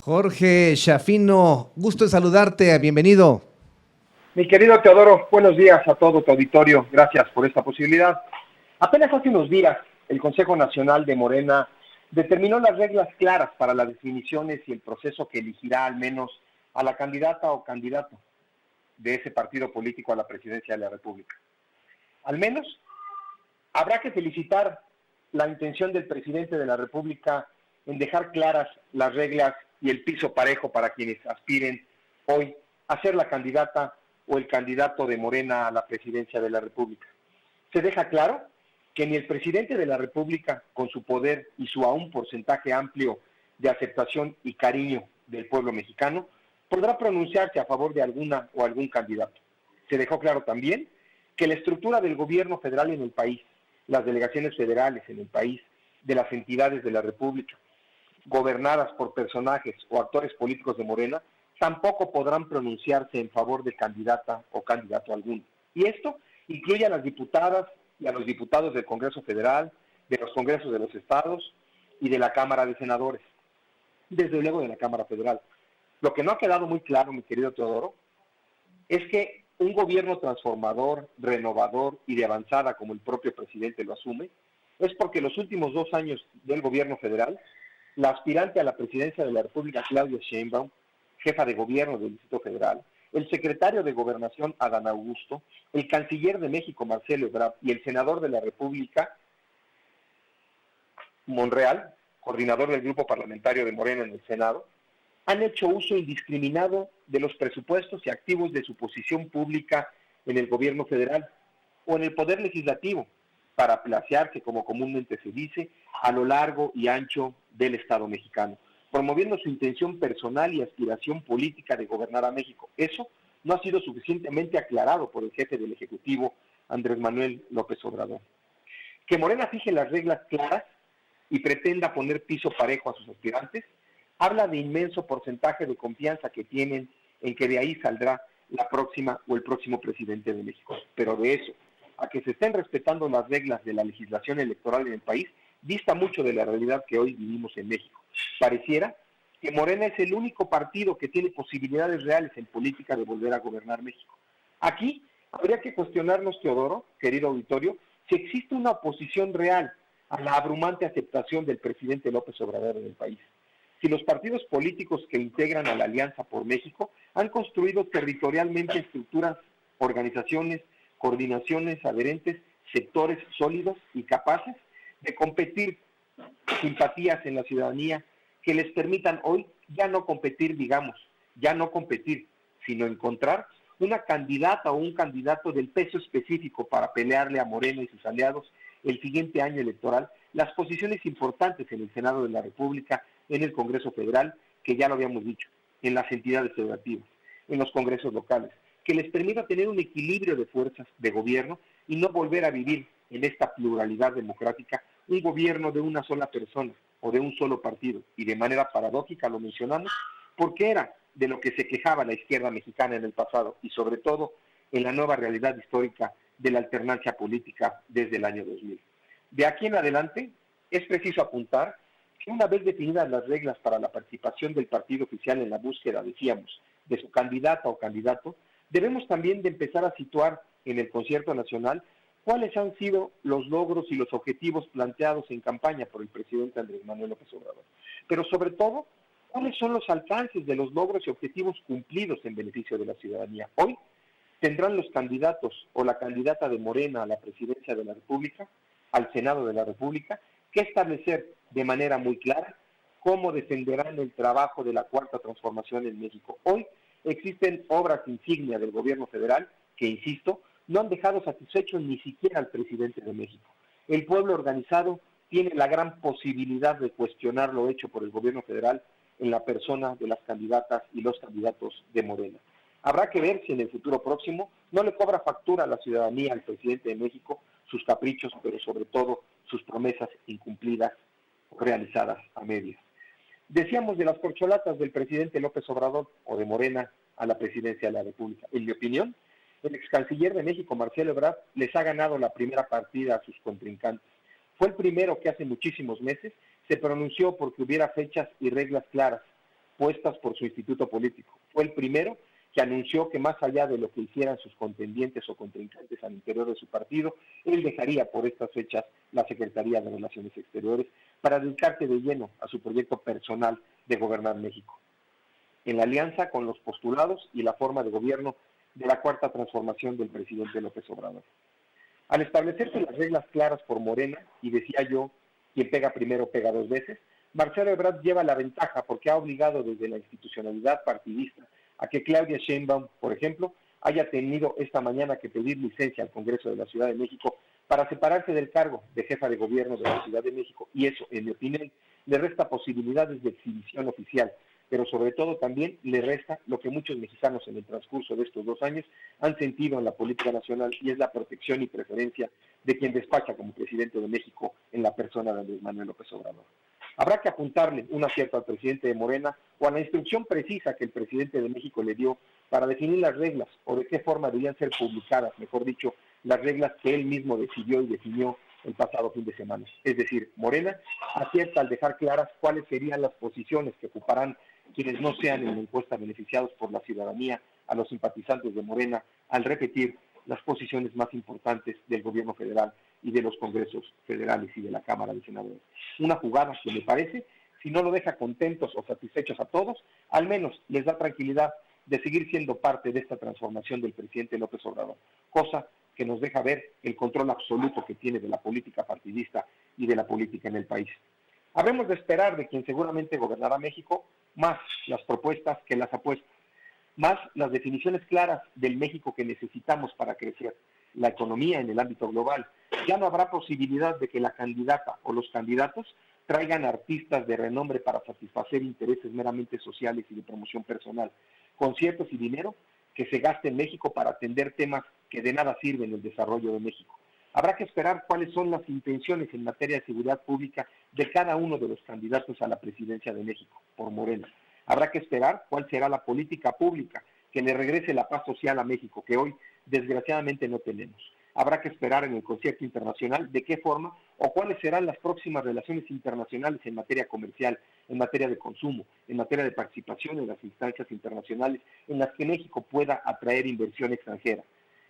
Jorge Shafino, gusto en saludarte, bienvenido. Mi querido Teodoro, buenos días a todo tu auditorio, gracias por esta posibilidad. Apenas hace unos días, el Consejo Nacional de Morena determinó las reglas claras para las definiciones y el proceso que elegirá al menos a la candidata o candidato de ese partido político a la presidencia de la República. Al menos habrá que felicitar la intención del presidente de la República en dejar claras las reglas y el piso parejo para quienes aspiren hoy a ser la candidata o el candidato de Morena a la presidencia de la República. Se deja claro que ni el presidente de la República, con su poder y su aún porcentaje amplio de aceptación y cariño del pueblo mexicano, podrá pronunciarse a favor de alguna o algún candidato. Se dejó claro también que la estructura del gobierno federal en el país, las delegaciones federales en el país, de las entidades de la República, gobernadas por personajes o actores políticos de Morena, tampoco podrán pronunciarse en favor de candidata o candidato alguno. Y esto incluye a las diputadas y a los diputados del Congreso Federal, de los Congresos de los Estados y de la Cámara de Senadores, desde luego de la Cámara Federal. Lo que no ha quedado muy claro, mi querido Teodoro, es que un gobierno transformador, renovador y de avanzada, como el propio presidente lo asume, es porque los últimos 2 años del gobierno federal, la aspirante a la presidencia de la República, Claudia Sheinbaum, jefa de gobierno del Distrito Federal, el secretario de Gobernación, Adán Augusto, el canciller de México, Marcelo Ebrard, y el senador de la República, Monreal, coordinador del grupo parlamentario de Morena en el Senado, han hecho uso indiscriminado de los presupuestos y activos de su posición pública en el gobierno federal o en el poder legislativo para placearse, como comúnmente se dice, a lo largo y ancho del Estado mexicano, promoviendo su intención personal y aspiración política de gobernar a México. Eso no ha sido suficientemente aclarado por el jefe del Ejecutivo, Andrés Manuel López Obrador. Que Morena fije las reglas claras y pretenda poner piso parejo a sus aspirantes, habla de inmenso porcentaje de confianza que tienen en que de ahí saldrá la próxima o el próximo presidente de México. Pero de eso, a que se estén respetando las reglas de la legislación electoral en el país, dista mucho de la realidad que hoy vivimos en México. Pareciera que Morena es el único partido que tiene posibilidades reales en política de volver a gobernar México. Aquí habría que cuestionarnos, Teodoro, querido auditorio, si existe una oposición real a la abrumante aceptación del presidente López Obrador en el país. Si los partidos políticos que integran a la Alianza por México han construido territorialmente estructuras, organizaciones, coordinaciones adherentes, sectores sólidos y capaces de competir simpatías en la ciudadanía que les permitan hoy ya no competir, sino encontrar una candidata o un candidato del peso específico para pelearle a Morena y sus aliados el siguiente año electoral las posiciones importantes en el Senado de la República, en el Congreso Federal, que ya lo habíamos dicho, en las entidades federativas, en los congresos locales, que les permita tener un equilibrio de fuerzas de gobierno y no volver a vivir en esta pluralidad democrática un gobierno de una sola persona o de un solo partido. Y de manera paradójica lo mencionamos, porque era de lo que se quejaba la izquierda mexicana en el pasado y sobre todo en la nueva realidad histórica de la alternancia política desde el año 2000. De aquí en adelante es preciso apuntar que una vez definidas las reglas para la participación del partido oficial en la búsqueda, decíamos, de su candidata o candidato, debemos también de empezar a situar en el concierto nacional cuáles han sido los logros y los objetivos planteados en campaña por el presidente Andrés Manuel López Obrador. Pero sobre todo, cuáles son los alcances de los logros y objetivos cumplidos en beneficio de la ciudadanía. Hoy tendrán los candidatos o la candidata de Morena a la presidencia de la República, al Senado de la República, que establecer de manera muy clara cómo defenderán el trabajo de la Cuarta Transformación en México. Hoy existen obras insignia del gobierno federal que, insisto, no han dejado satisfecho ni siquiera al presidente de México. El pueblo organizado tiene la gran posibilidad de cuestionar lo hecho por el gobierno federal en la persona de las candidatas y los candidatos de Morena. Habrá que ver si en el futuro próximo no le cobra factura a la ciudadanía al presidente de México sus caprichos, pero sobre todo sus promesas incumplidas o realizadas a medias. Decíamos de las corcholatas del presidente López Obrador o de Morena a la presidencia de la República. En mi opinión, el ex canciller de México, Marcelo Ebrard, les ha ganado la primera partida a sus contrincantes. Fue el primero que hace muchísimos meses se pronunció porque hubiera fechas y reglas claras puestas por su instituto político. Fue el primero que anunció que más allá de lo que hicieran sus contendientes o contrincantes al interior de su partido, él dejaría por estas fechas la Secretaría de Relaciones Exteriores para dedicarse de lleno a su proyecto personal de gobernar México, en la alianza con los postulados y la forma de gobierno de la Cuarta Transformación del presidente López Obrador. Al establecerse las reglas claras por Morena, y decía yo, quien pega primero pega dos veces, Marcelo Ebrard lleva la ventaja porque ha obligado desde la institucionalidad partidista a que Claudia Sheinbaum, por ejemplo, haya tenido esta mañana que pedir licencia al Congreso de la Ciudad de México para separarse del cargo de jefa de gobierno de la Ciudad de México, y eso, en mi opinión, le resta posibilidades de exhibición oficial, pero sobre todo también le resta lo que muchos mexicanos en el transcurso de estos 2 años han sentido en la política nacional, y es la protección y preferencia de quien despacha como presidente de México en la persona de Andrés Manuel López Obrador. Habrá que apuntarle un acierto al presidente de Morena o a la instrucción precisa que el presidente de México le dio para definir las reglas o de qué forma debían ser publicadas, mejor dicho, las reglas que él mismo decidió y definió el pasado fin de semana. Es decir, Morena acierta al dejar claras cuáles serían las posiciones que ocuparán quienes no sean en la encuesta beneficiados por la ciudadanía a los simpatizantes de Morena, al repetir las posiciones más importantes del gobierno federal y de los congresos federales y de la Cámara de Senadores. Una jugada que me parece, si no lo deja contentos o satisfechos a todos, al menos les da tranquilidad de seguir siendo parte de esta transformación del presidente López Obrador, cosa que nos deja ver el control absoluto que tiene de la política partidista y de la política en el país. Habremos de esperar de quien seguramente gobernará México más las propuestas que las apuestas, más las definiciones claras del México que necesitamos para crecer, la economía en el ámbito global. Ya no habrá posibilidad de que la candidata o los candidatos traigan artistas de renombre para satisfacer intereses meramente sociales y de promoción personal, conciertos y dinero que se gaste en México para atender temas que de nada sirven en el desarrollo de México. Habrá que esperar cuáles son las intenciones en materia de seguridad pública de cada uno de los candidatos a la presidencia de México por Morena. Habrá que esperar cuál será la política pública que le regrese la paz social a México, que hoy desgraciadamente no tenemos. Habrá que esperar en el concierto internacional de qué forma o cuáles serán las próximas relaciones internacionales en materia comercial, en materia de consumo, en materia de participación en las instancias internacionales en las que México pueda atraer inversión extranjera,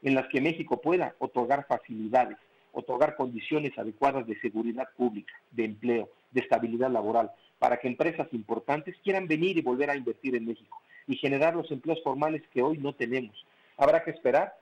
en las que México pueda otorgar facilidades, otorgar condiciones adecuadas de seguridad pública, de empleo, de estabilidad laboral, para que empresas importantes quieran venir y volver a invertir en México y generar los empleos formales que hoy no tenemos. Habrá que esperar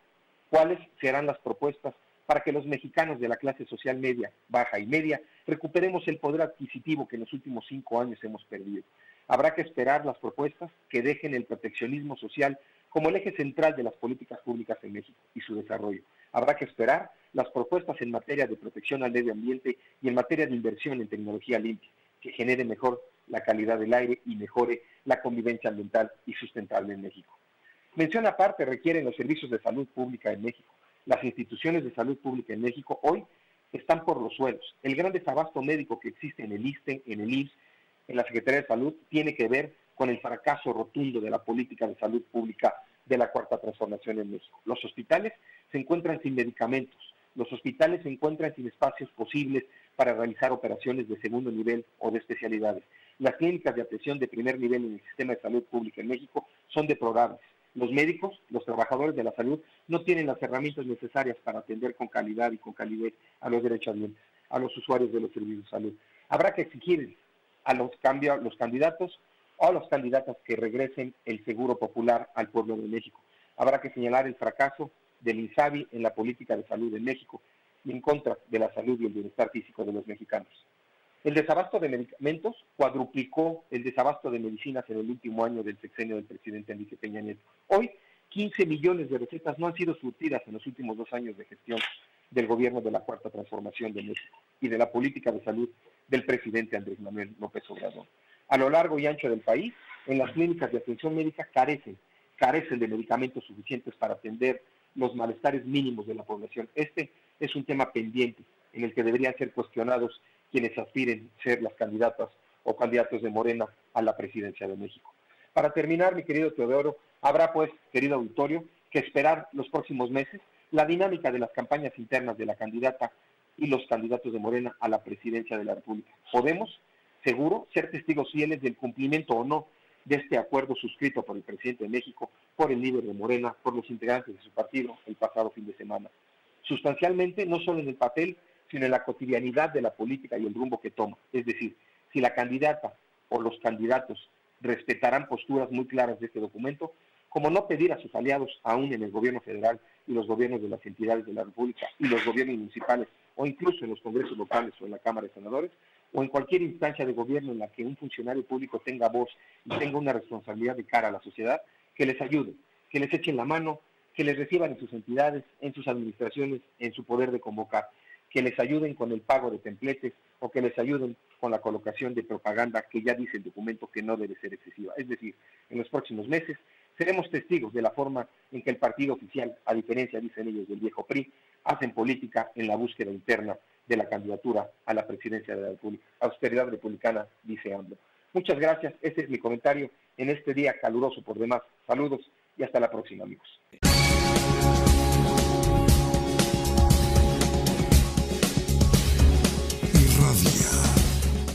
cuáles serán las propuestas para que los mexicanos de la clase social media, baja y media recuperemos el poder adquisitivo que en los últimos 5 años hemos perdido. Habrá que esperar las propuestas que dejen el proteccionismo social como el eje central de las políticas públicas en México y su desarrollo. Habrá que esperar las propuestas en materia de protección al medio ambiente y en materia de inversión en tecnología limpia, que genere mejor la calidad del aire y mejore la convivencia ambiental y sustentable en México. Mención aparte requieren los servicios de salud pública en México. Las instituciones de salud pública en México hoy están por los suelos. El gran desabasto médico que existe en el ISSSTE, en el IMSS, en la Secretaría de Salud, tiene que ver con el fracaso rotundo de la política de salud pública de la Cuarta Transformación en México. Los hospitales se encuentran sin medicamentos, los hospitales se encuentran sin espacios posibles para realizar operaciones de segundo nivel o de especialidades. Las clínicas de atención de primer nivel en el sistema de salud pública en México son deplorables. Los médicos, los trabajadores de la salud, no tienen las herramientas necesarias para atender con calidad y con calidez a los derechohabientes, a los usuarios de los servicios de salud. Habrá que exigir a los candidatos o a las candidatas que regresen el seguro popular al pueblo de México. Habrá que señalar el fracaso del INSABI en la política de salud en México y en contra de la salud y el bienestar físico de los mexicanos. El desabasto de medicamentos cuadruplicó el desabasto de medicinas en el último año del sexenio del presidente Enrique Peña Nieto. Hoy, 15 millones de recetas no han sido surtidas en los últimos 2 años de gestión del gobierno de la Cuarta Transformación de México y de la política de salud del presidente Andrés Manuel López Obrador. A lo largo y ancho del país, en las clínicas de atención médica carecen de medicamentos suficientes para atender los malestares mínimos de la población. Este es un tema pendiente en el que deberían ser cuestionados quienes aspiren ser las candidatas o candidatos de Morena a la presidencia de México. Para terminar, mi querido Teodoro, habrá pues, querido auditorio, que esperar los próximos meses la dinámica de las campañas internas de la candidata y los candidatos de Morena a la presidencia de la República. Podemos, seguro, ser testigos fieles del cumplimiento o no de este acuerdo suscrito por el presidente de México, por el líder de Morena, por los integrantes de su partido el pasado fin de semana. Sustancialmente, no solo en el papel, sino en la cotidianidad de la política y el rumbo que toma. Es decir, si la candidata o los candidatos respetarán posturas muy claras de este documento, como no pedir a sus aliados, aún en el gobierno federal y los gobiernos de las entidades de la República y los gobiernos municipales, o incluso en los congresos locales o en la Cámara de Senadores, o en cualquier instancia de gobierno en la que un funcionario público tenga voz y tenga una responsabilidad de cara a la sociedad, que les ayude, que les echen la mano, que les reciban en sus entidades, en sus administraciones, en su poder de convocar, que les ayuden con el pago de templetes o que les ayuden con la colocación de propaganda que ya dice el documento que no debe ser excesiva. Es decir, en los próximos meses seremos testigos de la forma en que el partido oficial, a diferencia, dicen ellos, del viejo PRI, hacen política en la búsqueda interna de la candidatura a la presidencia de la República. Austeridad republicana, dice AMLO. Muchas gracias, ese es mi comentario en este día caluroso por demás. Saludos y hasta la próxima, amigos.